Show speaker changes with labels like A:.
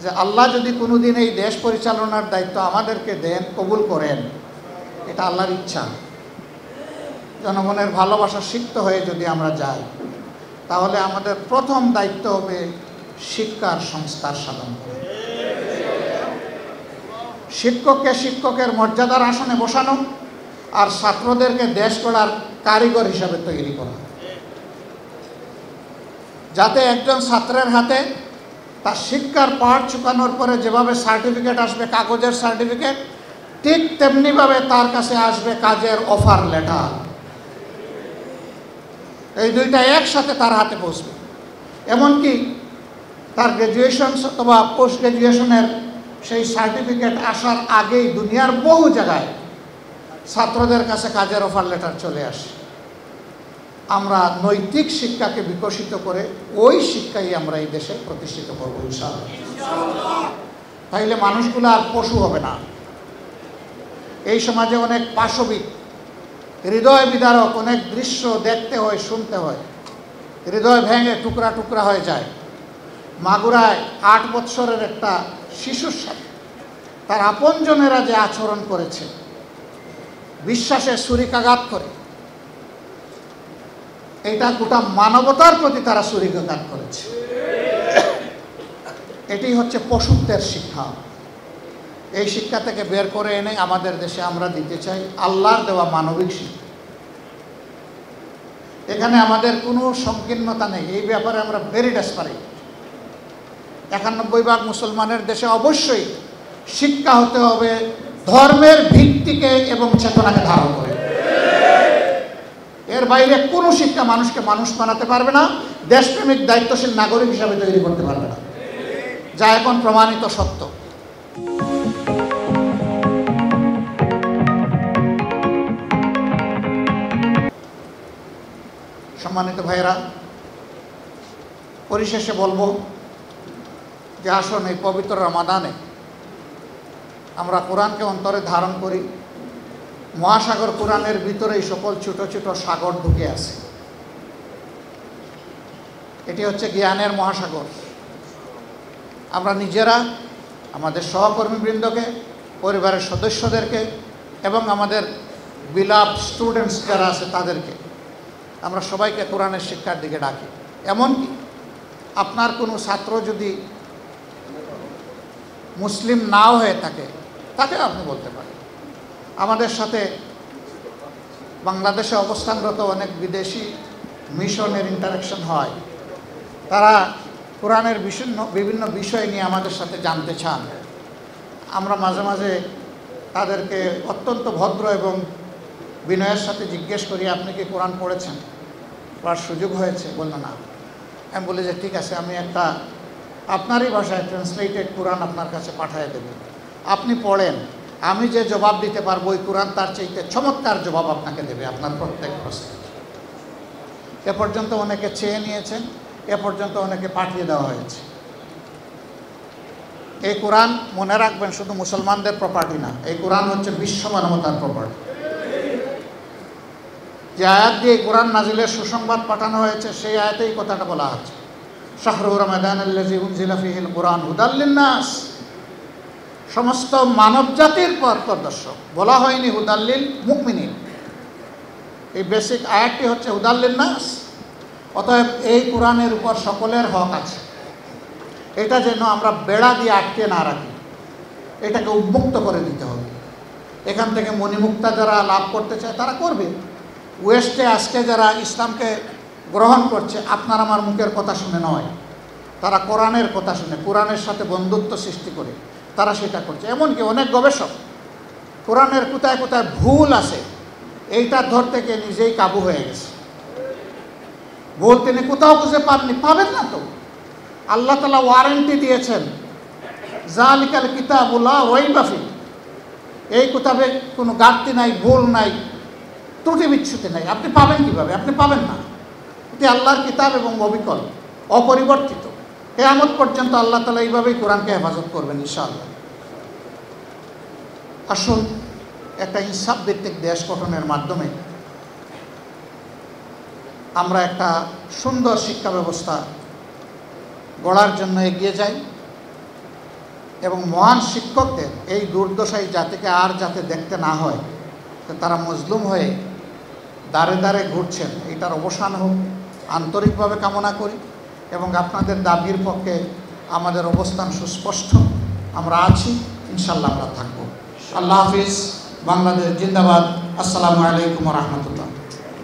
A: যে আল্লাহ যদি কোনোদিন এই দেশ পরিচালনার দায়িত্ব আমাদেরকে দেন, কবুল করেন, এটা আল্লাহর ইচ্ছা, জনগণের ভালোবাসা সিক্ত হয়ে যদি আমরা যাই, তাহলে আমাদের প্রথম দায়িত্ব হবে শিক্ষার সংস্কার সাধন করা। শিক্ষককে শিক্ষকের মর্যাদার আসনে বসানো আর ছাত্রদেরকে দেশ গড়ার কারিগর হিসাবে তৈরি করা, যাতে একজন ছাত্রের হাতে তার শিক্ষার পাঠ চুকানোর পরে যেভাবে সার্টিফিকেট আসবে, কাগজের সার্টিফিকেট, ঠিক তেমনিভাবে তার কাছে আসবে কাজের অফার লেটার। এই দুইটা একসাথে তার হাতে পৌঁছবে। এমনকি তার গ্র্যাজুয়েশন অথবা পোস্ট গ্র্যাজুয়েশনের সেই সার্টিফিকেট আসার আগেই দুনিয়ার বহু জায়গায় ছাত্রদের কাছে কাজের অফার লেটার চলে আসে। আমরা নৈতিক শিক্ষাকে বিকশিত করে ওই শিক্ষাই আমরা এই দেশে প্রতিষ্ঠিত করব ইনশাআল্লাহ। তাইলে মানুষগুলো আর পশু হবে না। এই সমাজে অনেক পাশবিক, হৃদয় বিদারক অনেক দৃশ্য দেখতে হয়, শুনতে হয়, হৃদয় ভেঙে টুকরা টুকরা হয়ে যায়। মাগুরায় 8 বৎসরের একটা শিশুর সাথে তার আপনজনেরা যে আচরণ করেছে, বিশ্বাসে ছুরিকাঘাত করে, এটা গোটা মানবতার প্রতি তারা ছুরিকাঘাত করেছে। এটি হচ্ছে পশুত্বের শিক্ষা। এই শিক্ষা থেকে বের করে এনে আমাদের দেশে আমরা দিতে চাই আল্লাহর দেওয়া মানবিক শিক্ষা। এখানে আমাদের কোনো সংকীর্ণতা নেই, এই ব্যাপারে আমরা ভেরি ডেসপারেট। 91 ভাগ মুসলমানের দেশে অবশ্যই শিক্ষা হতে হবে ধর্মের ভিত্তিকে এবং চেতনাকে ধারণ করে। এর বাইরে কোনো শিক্ষা মানুষকে মানুষ বানাতে পারবে না, দেশপ্রেমিক দায়িত্বশীল নাগরিক হিসাবে তৈরি করতে পারবে না, যা এখন প্রমাণিত সত্য। সম্মানিত ভাইয়েরা, পরিশেষে বলবো যে আসুন এই পবিত্র রমাদানে আমরা কোরআনকে অন্তরে ধারণ করি। মহাসাগর কোরআনের ভিতরে এই সকল ছোট ছোট সাগর ঢুকে আছে। এটি হচ্ছে জ্ঞানের মহাসাগর। আমরা নিজেরা আমাদের সহকর্মীবৃন্দকে, পরিবারের সদস্যদেরকে এবং আমাদের বিলাভ স্টুডেন্টস যারা আছে তাদেরকে আমরা সবাইকে কোরআনের শিক্ষার দিকে ডাকি। এমনকি আপনার কোনো ছাত্র যদি মুসলিম নাও হয়ে থাকে, তাকেও আপনি বলতে পারেন। আমাদের সাথে বাংলাদেশে অবস্থানরত অনেক বিদেশি মিশনের ইন্টারাকশন হয়। তারা কোরআনের বিভিন্ন বিষয় নিয়ে আমাদের সাথে জানতে চান। আমরা মাঝে মাঝে তাদেরকে অত্যন্ত ভদ্র এবং বিনয়ের সাথে জিজ্ঞেস করি, আপনি কি কোরআন পড়েছেন, পড়ার সুযোগ হয়েছে? বলল না। আমি বলি যে ঠিক আছে, আমি একটা আপনারই ভাষায় ট্রান্সলেটেড কোরআন আপনার কাছে পাঠিয়ে দেব, আপনি পড়েন, আমি যে জবাব দিতে পারবো ওই কোরআন তার চাইতে চমৎকার জবাব আপনাকে দেবে আপনার প্রত্যেক প্রশ্ন। এ পর্যন্ত অনেকে চেয়ে নিয়েছেন, এ পর্যন্ত অনেকে পাঠিয়ে দেওয়া হয়েছে। এই কোরআন মনে রাখবেন শুধু মুসলমানদের প্রপার্টি না, এই কোরআন হচ্ছে বিশ্ব মানবতার প্রপার্টি। যে আয়াত দিয়ে কোরআন নাজিলের সুসংবাদ পাঠানো হয়েছে সেই আয়াতেই কথাটা বলা আছে, শাহরু রমাদানাল্লাযী উনজিলা ফীহিল কুরআন হুদাল লিন্নাস। সমস্ত মানব জাতির পথ প্রদর্শক, বলা হয়নি হুদাল লিল মুমিনিন। এই বেসিক আয়াতটি হচ্ছে হুদাল লিন্নাস। অতএব এই কোরআনের উপর সকলের হক আছে। এটা যেন আমরা বেড়া দিয়ে আটকে না রাখি, এটাকে উন্মুক্ত করে দিতে হবে। এখান থেকে মণিমুক্তা যারা লাভ করতে চায় তারা করবে। ওয়েস্টে আজকে যারা ইসলামকে গ্রহণ করছে আপনার আমার মুখের কথা শুনে নয়, তারা কোরআনের কথা শুনে, কোরআনের সাথে বন্ধুত্ব সৃষ্টি করে তারা সেটা করছে। এমনকি অনেক গবেষক কোরআনের কোথায় কোথায় ভুল আছে এইটা ধরতে গিয়ে নিজেই কাবু হয়ে গেছে। ভুল তিনি কোথাও খুঁজে পাননি, পাবেন না তো। আল্লাহ তাআলা ওয়ারেন্টি দিয়েছেন, যালিকাল কিতাবুল লা রাইবা ফীহি, এই কিতাবে কোনো ঘাটতি নাই, ভুল নাই, ত্রুটি বিচ্যুতি নাই। আপনি পাবেন কিভাবে? আপনি পাবেন না। এটি আল্লাহর কিতাব এবং অবিকল, অপরিবর্তিত। কিয়ামত পর্যন্ত আল্লাহ তাআলা এইভাবেই কোরআনকে হেফাজত করবেন ইনশাআল্লাহ। আসুন একটা ইনসাফ ভিত্তিক দেশ গঠনের মাধ্যমে আমরা একটা সুন্দর শিক্ষা ব্যবস্থা গড়ার জন্য এগিয়ে যাই। এবং মহান শিক্ষকদের এই দুর্দশাই জাতিকে আর যাতে দেখতে না হয়, তারা মজলুম হয়ে দাঁড়ে দাঁড়ে ঘুরছেন, এটার অবসান হোক আন্তরিকভাবে কামনা করি। এবং আপনাদের দাবির পক্ষে আমাদের অবস্থান সুস্পষ্ট, আমরা আছি, ইনশাল্লাহ আমরা থাকবো। আল্লাহ হাফিজ। বাংলাদেশ জিন্দাবাদ। আসসালামু আলাইকুম ওয়া রাহমাতুল্লাহ।